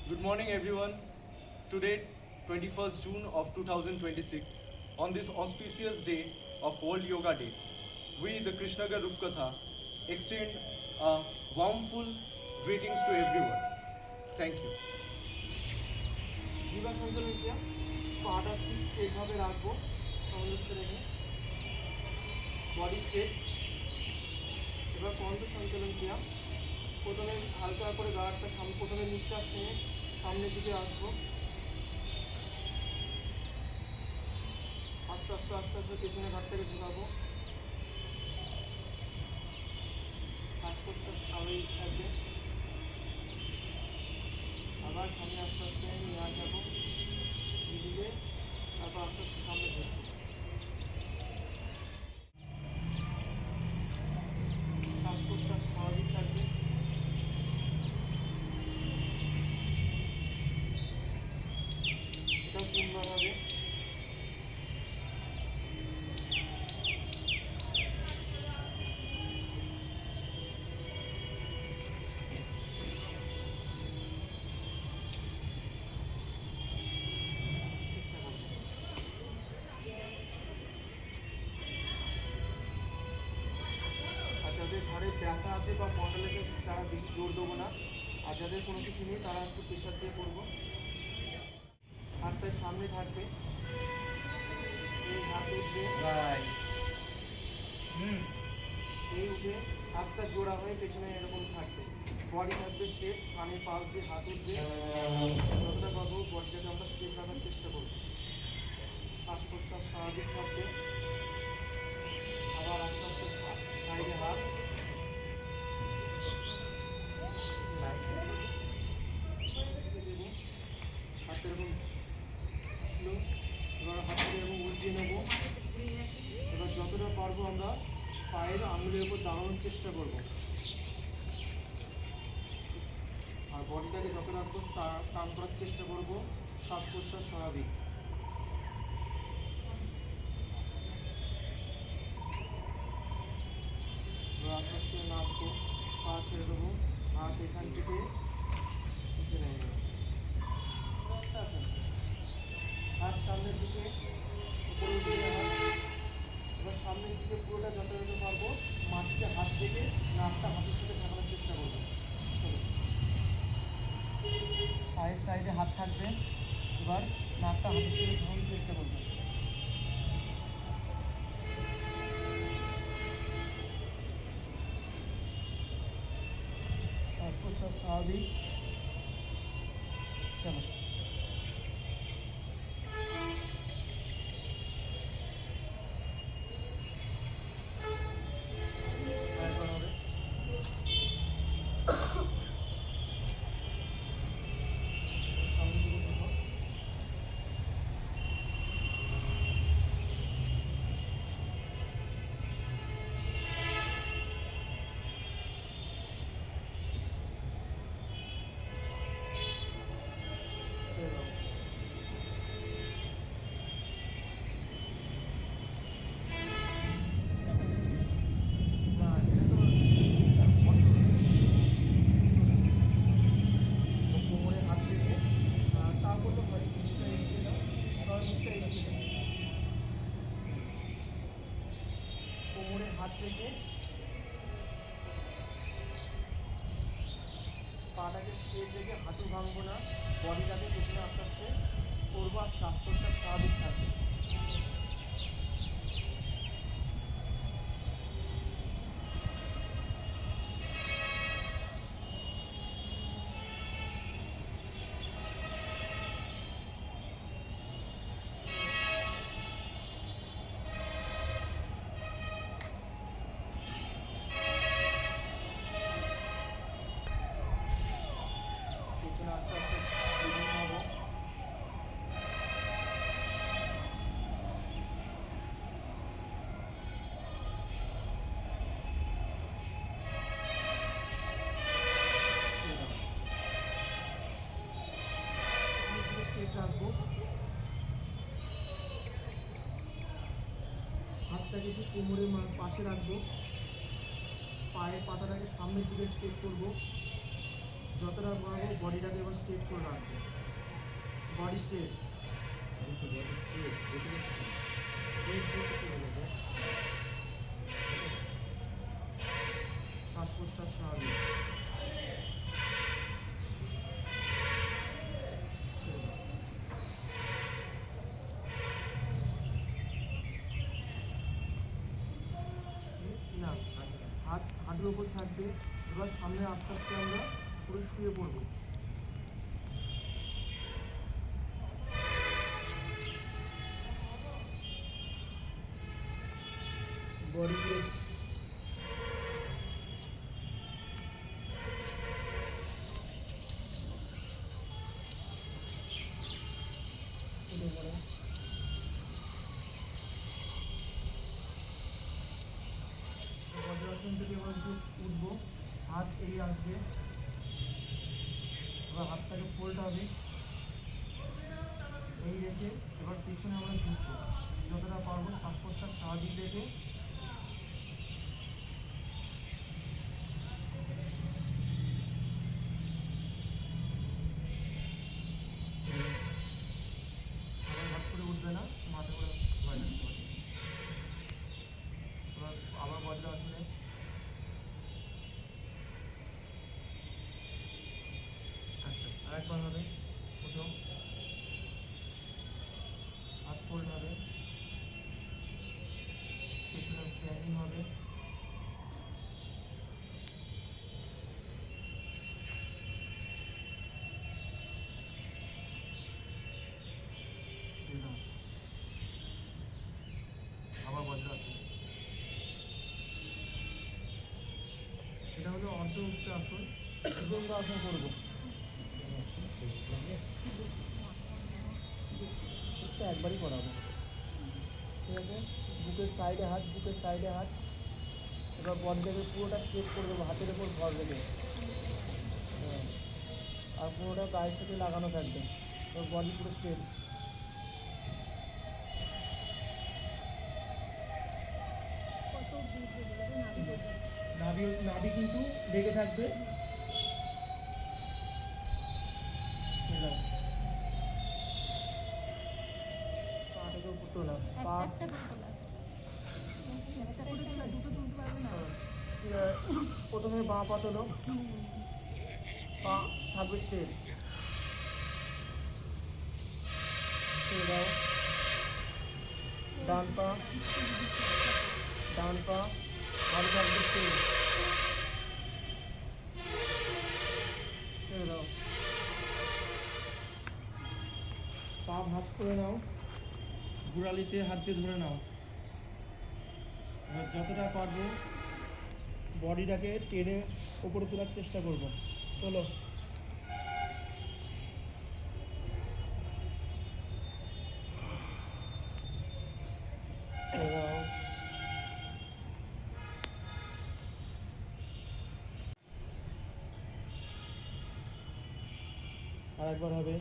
Good morning, everyone. Today, 21st June of 2026, on this auspicious day of World Yoga Day, we, the Krishnagar Rupkatha, extend a warmful greetings to everyone. Thank you. জিহ্বা সঞ্চালন ক্রিয়া পাটা ঠিক স্ট্রেটভাবে রাখবো সামঞ্জস্য রেখে body straight. এবার কণ্ঠ সঞ্চালন ক্রিয়া প্রথমে হালকা করে গাড়টা প্রথমে নিঃশ্বাস নিয়ে সামনের দিকে আসবো, আস্তে আস্তে আস্তে আস্তে পেছনে ঘাটটাকে ঝুঁকাবো। শ্বাস প্রশ্বাস স্বাভাবিক থাকবে। আবার সামনে আস্তে আস্তে নিয়ে আসাবো ধীরে, তারপর আস্তে আস্তে সামনে ঝুঁকবো। শ্বাস প্রশ্বাস স্বাভাবিক থাকবে। এটা তিনবার হবে। আর যাদের ঘরে ব্যথা আছে বা কন্ডালেতে তারা বেশি জোর দেবো না, আর যাদের কোনো কিছু নেই তারা একটু প্রেশার দিয়ে করবো। হাতটা সামনে থাকবে, এই হাত উঠবে, এই উঠে হাতটা জোড়া হয়ে পেছনে এরকম থাকবে। বডি থাকবে স্ট্রেট, কানের পাশ দিয়ে হাত উঠবে, যতটা পারবো বডিটাকে আমরা স্ট্রেট রাখার চেষ্টা করবো। শ্বাস প্রশ্বাস স্বাভাবিক থাকবে। আবার আস্তে আস্তে সাইডে হাত, দেবো হাত এরকম স্লো। এবার হাতটা এরকম উল্টিয়ে নেবো। এবার যতটা পারবো আমরা পায়ের আঙুলের উপর দাঁড়ানোর চেষ্টা করব, আর বডিটাকে যতটা আসবো টান করার চেষ্টা করব। শ্বাস প্রশ্বাস স্বাভাবিক। এবার আস্তে আস্তে নামবো, পা ছেড়ে দেবো, হাত এখান থেকে নিচে নেমে যাবে। হাত সামনের দিকে উপরে উঠে হাত। এবার সামনের দিকে পুরোটা যতটা পারবো মাটিতে হাত থেকে নাকটা হাতের সাথে ঠেকানোর চেষ্টা করবো। পায়ের সাইডে হাত থাকবে, এবার নাকটা হাতের সাথে ঠেকানোর চেষ্টা করবো। শ্বাস প্রশ্বাস স্বাভাবিক। চলো একবার হবে। সামনের দিকে ঝুঁকো। ছেড়ে দাও। না, এটা তো কোমরে হাত রেখে তা করলে হয়, মুখটা এগিয়ে দাও, তার মুখটা এগিয়ে দাও। কোমরে হাত রেখে পাটাকে স্ট্রেট রেখে হাঁটু ভাঙবো না, বডিটাকে পেছনে আস্তে আস্তে করবো, আর শ্বাস প্রশ্বাস স্বাভাবিক থাকবে। পেছনে আস্তে আস্তে বিভিন্ন হবো। স্ট্রেট রাখবো, হাতটাকে একটু কোমরের পাশে রাখবো, পায়ের পাতাটাকে সামনের দিকে স্ট্রেট করবো। যতটা পারবো বডিটাকে এবার স্ট্রেট করে রাখবো। Body straight. শ্বাস প্রশ্বাস স্বাভাবিক। না, হাঁটুর উপর থাকবে। এবার সামনে আস্তে আস্তে আমরা পুরো শুয়ে পড়বো। বডি পুরো উঠে পড়ে। বজ্রাসন থেকে এবার একটু উঠবো, হাত এই আসবে, এবার হাতটাকে ফোল্ড হবে, এই রেখে এবার পিছনে আমরা ঝুঁকবো। যতটা পারবো শ্বাস প্রশ্বাস স্বাভাবিক রেখে আবার হাত করে উঠবে না, মাথা করে ভয় লাগতে পারে। এবার আবার বজ্রাসনে আচ্ছা আরেকবার হবে। উঠো, হাত ফোল্ড হবে, পেছনে স্ট্যান্ডিং হবে, এরকম। আবার বজ্রাসন। এটা হলো অর্ধ উষ্ট্রাসন। ভুজঙ্গ আসন করবো। এটা একবারই করাবো, ঠিক আছে? বুকের সাইডে হাত, বুকের সাইডে হাত। এবার বডিটাকে পুরোটা স্ট্রেট করে দেবো, হাতের ওপর ভর রেখে। হ্যাঁ, আর পুরোটা গায়ের সাথে লাগানো থাকবে। এবার বডি পুরো স্ট্রেট। নাভি নাভি কিন্তু লেগে থাকবে। এবার পাটাকে উপর তোলাম, পা প্রথমে বাঁ পা তোলো, পা থাকবে স্ট্রেট। ছেড়ে দাও। ডান পা, ডান পা ভালো থাকবে স্ট্রেট। ছেড়ে দাও। পা ভাঁজ করে নাও, গোড়ালিতে হাত দিয়ে ধরে নাও। এবার যতটা পারবো বডিটাকে টেনে উপরে তোলার চেষ্টা করব। তোলো। ছেড়ে দাও। আর একবার হবে।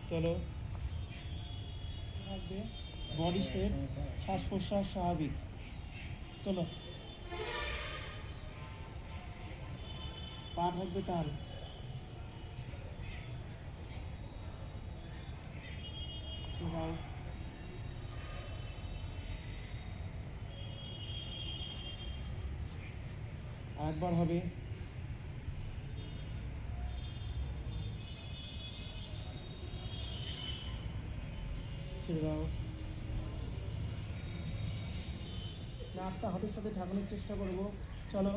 চলো, থাকবে বডি স্ট্রেট, শ্বাস প্রশ্বাস স্বাভাবিক। চলো, পা থাকবে টান। দাও। আরেকবার হবে। ছেড়ে দাও। নাকটা হাতের সাথে ঢাকানোর চেষ্টা করব। চলো,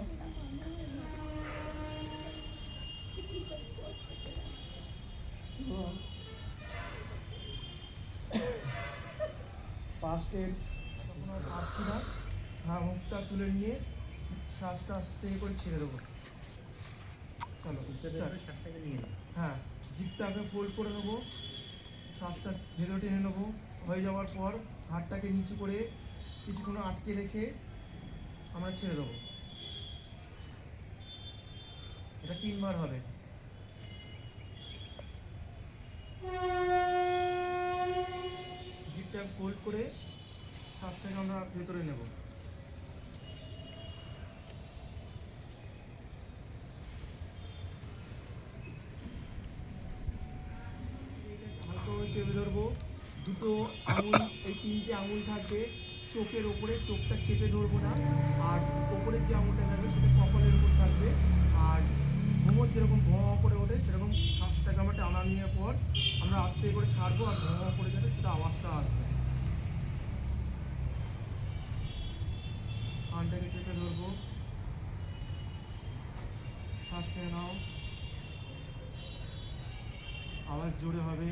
ফার্স্টের তখন আর পারছি না, হ্যাঁ মুখটা তুলে নিয়ে শ্বাসটা আস্তে করে ছেড়ে দেবো। চলো শ্বাসটাকে নিয়ে নাও। হ্যাঁ, জিভটাকে ফোল্ড করে নেবো, শ্বাসটা ভেতরে টেনে নেবো। হয়ে যাওয়ার পর হাতটাকে নিচু করে কিছুক্ষণ আটকে রেখে আমরা ছেড়ে দেবো। এটা 3 বার হবে। জিভটা ফোল্ড করে শ্বাসটাকে আমরা ভেতরে নেব। হালকা চেপে ধরবো। দুটো আঙুল, এই তিনটে আঙুল থাকবে চোখের ওপরে, চোখটা চেপে ধরবো না। আর ওপরের যে আঙুলটা থাকবে সেটা কপালের উপর থাকবে। আর ভ্রমর যেরকম ভঁ করে ওঠে সেরকম শ্বাসটাকে আমরা টানা নেওয়ার পর আমরা আস্তে করে ছাড়বো, আর ভঁ করে যাবে সেটা আওয়াজটা আসবে। কানটাকে চেপে ধরবো, শ্বাস টেনে নাও, আওয়াজ জোরে হবে।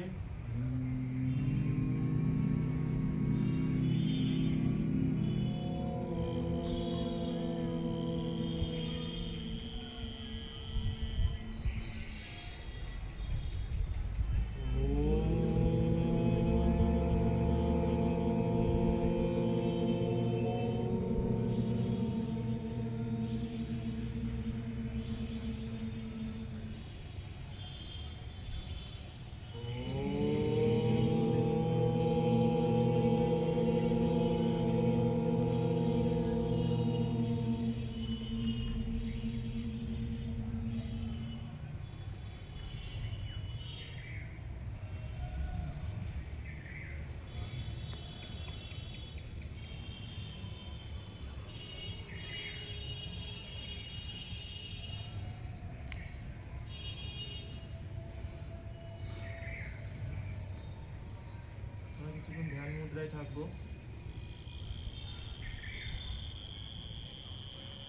আমরা কিছুক্ষণ ধ্যান মুদ্রায় থাকবো।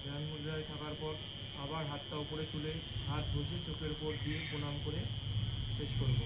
ধ্যান মুদ্রায় থাকার পর আবার হাতটা উপরে তুলে হাত বসে চোখের উপর দিয়ে প্রণাম করে শেষ করবো।